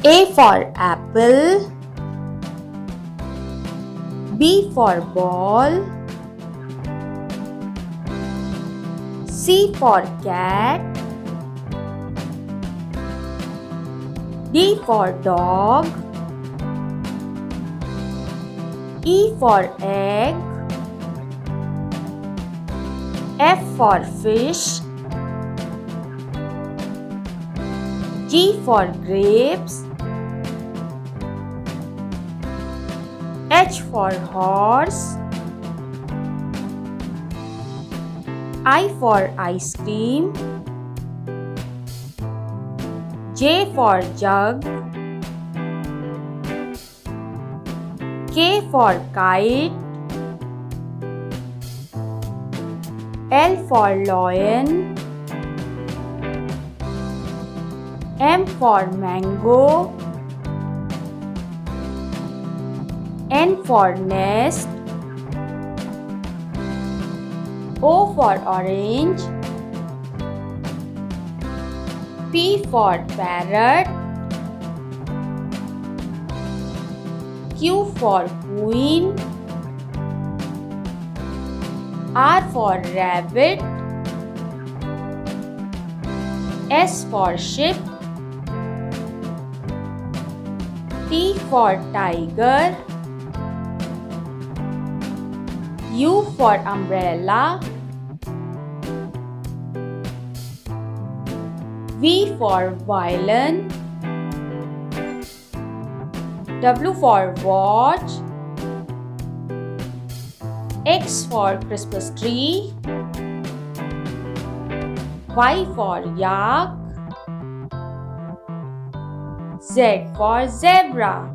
A for apple, B for ball, C for cat, D for dog, E for egg, F for fish, G for grapes, H for horse, I for ice cream, J for jug, K for kite, L for lion, M for mango, N for nest, O for orange, P for parrot, Q for queen, R for rabbit, S for ship, T for tiger, U for umbrella, V for violin, W for watch, X for Christmas tree, Y for yak, Z for zebra.